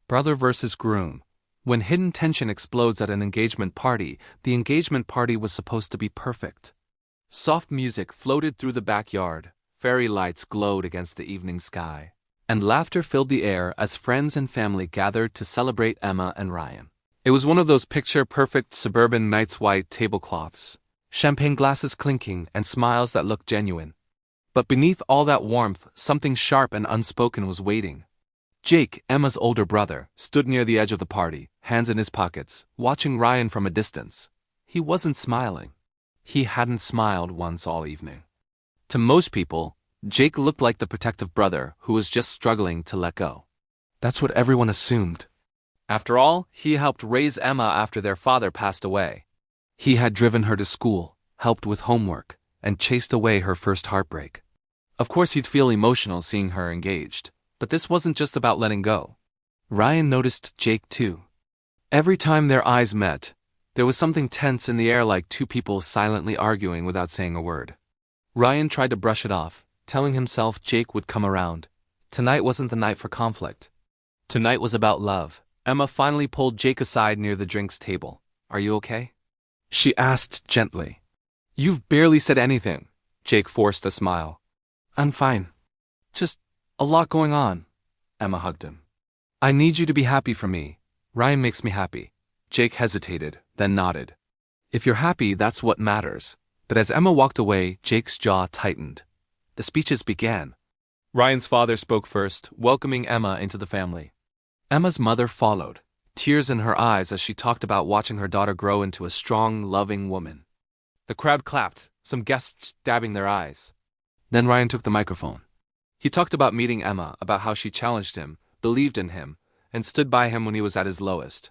Brother versus groom. When hidden tension explodes at an engagement party, the engagement party was supposed to be perfect. Soft music floated through the backyard, fairy lights glowed against the evening sky, and laughter filled the air as friends and family gathered to celebrate Emma and Ryan. It was one of those picture-perfect suburban nights, white tablecloths, champagne glasses clinking, and smiles that looked genuine. But beneath all that warmth, something sharp and unspoken was waiting. Jake, Emma's older brother, stood near the edge of the party, hands in his pockets, watching Ryan from a distance. He wasn't smiling. He hadn't smiled once all evening. To most people, Jake looked like the protective brother who was just struggling to let go. That's what everyone assumed. After all, he helped raise Emma after their father passed away. He had driven her to school, helped with homework, and chased away her first heartbreak. Of course he'd feel emotional seeing her engaged, but this wasn't just about letting go. Ryan noticed Jake too. Every time their eyes met, there was something tense in the air, like two people silently arguing without saying a word. Ryan tried to brush it off, telling himself Jake would come around. Tonight wasn't the night for conflict. Tonight was about love. Emma finally pulled Jake aside near the drinks table. "Are you okay?" she asked gently. "You've barely said anything." Jake forced a smile. "I'm fine. Just a lot going on." Emma hugged him. "I need you to be happy for me. Ryan makes me happy." Jake hesitated, then nodded. "If you're happy, that's what matters." But as Emma walked away, Jake's jaw tightened. The speeches began. Ryan's father spoke first, welcoming Emma into the family. Emma's mother followed, tears in her eyes as she talked about watching her daughter grow into a strong, loving woman. The crowd clapped, some guests dabbing their eyes. Then Ryan took the microphone. He talked about meeting Emma, about how she challenged him, believed in him, and stood by him when he was at his lowest.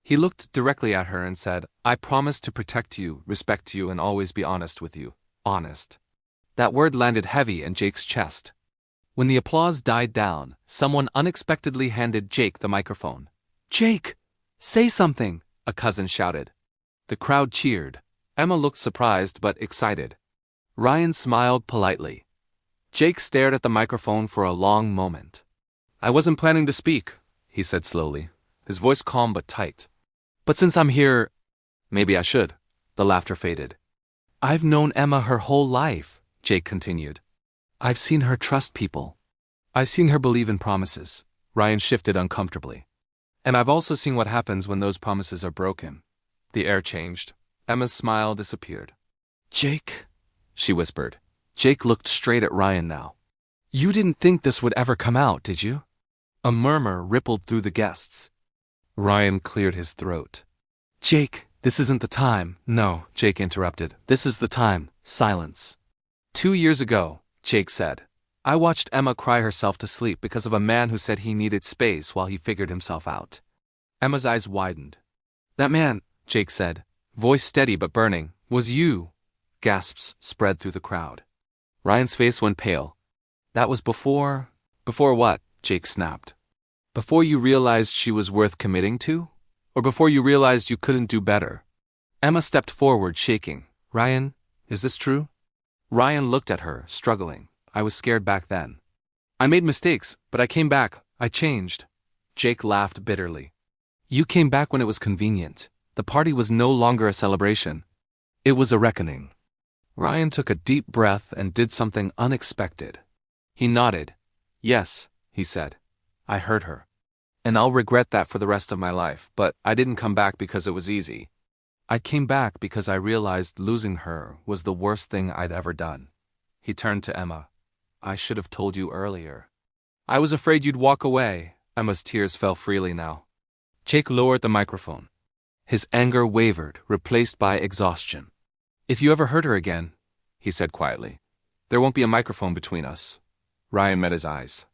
He looked directly at her and said, "I promise to protect you, respect you, and always be honest with you." Honest. That word landed heavy in Jake's chest. When the applause died down, someone unexpectedly handed Jake the microphone. "Jake, say something," a cousin shouted. The crowd cheered. Emma looked surprised but excited. Ryan smiled politely. Jake stared at the microphone for a long moment. "I wasn't planning to speak," he said slowly, his voice calm but tight. "But since I'm here, maybe I should." The laughter faded. "I've known Emma her whole life," Jake continued. "I've seen her trust people. I've seen her believe in promises." Ryan shifted uncomfortably. "And I've also seen what happens when those promises are broken." The air changed. Emma's smile disappeared. "Jake," she whispered. Jake looked straight at Ryan now. "You didn't think this would ever come out, did you?" A murmur rippled through the guests. Ryan cleared his throat. "Jake, this isn't the time." "No," Jake interrupted. "This is the time." Silence. 2 years ago, Jake said, "I watched Emma cry herself to sleep because of a man who said he needed space while he figured himself out." Emma's eyes widened. "That man," Jake said, voice steady but burning, "was you." Gasps spread through the crowd. Ryan's face went pale. "That was before—" "Before what?" Jake snapped. "Before you realized she was worth committing to? Or before you realized you couldn't do better?" Emma stepped forward, shaking. "Ryan, is this true?" Ryan looked at her, struggling. "I was scared back then. I made mistakes, but I came back. I changed." Jake laughed bitterly. "You came back when it was convenient. The party was no longer a celebration. It was a reckoning." Ryan took a deep breath and did something unexpected. He nodded. "Yes," he said. "I hurt her. And I'll regret that for the rest of my life, but I didn't come back because it was easy. I came back because I realized losing her was the worst thing I'd ever done." He turned to Emma. "I should have told you earlier. I was afraid you'd walk away." Emma's tears fell freely now. Jake lowered the microphone. His anger wavered, replaced by exhaustion. "If you ever hurt her again," he said quietly, "there won't be a microphone between us." Ryan met his eyes.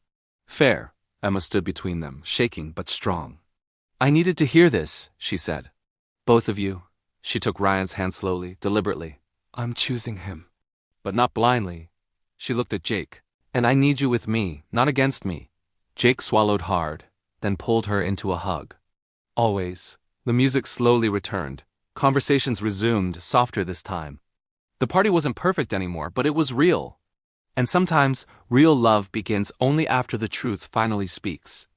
"Fair." Emma stood between them, shaking but strong. "I needed to hear this," she said. "Both of you." She took Ryan's hand slowly, deliberately. "I'm choosing him." But not blindly. She looked at Jake. "And I need you with me, not against me." Jake swallowed hard, then pulled her into a hug. "Always." The music slowly returned. Conversations resumed, softer this time. The party wasn't perfect anymore, but it was real. And sometimes, real love begins only after the truth finally speaks.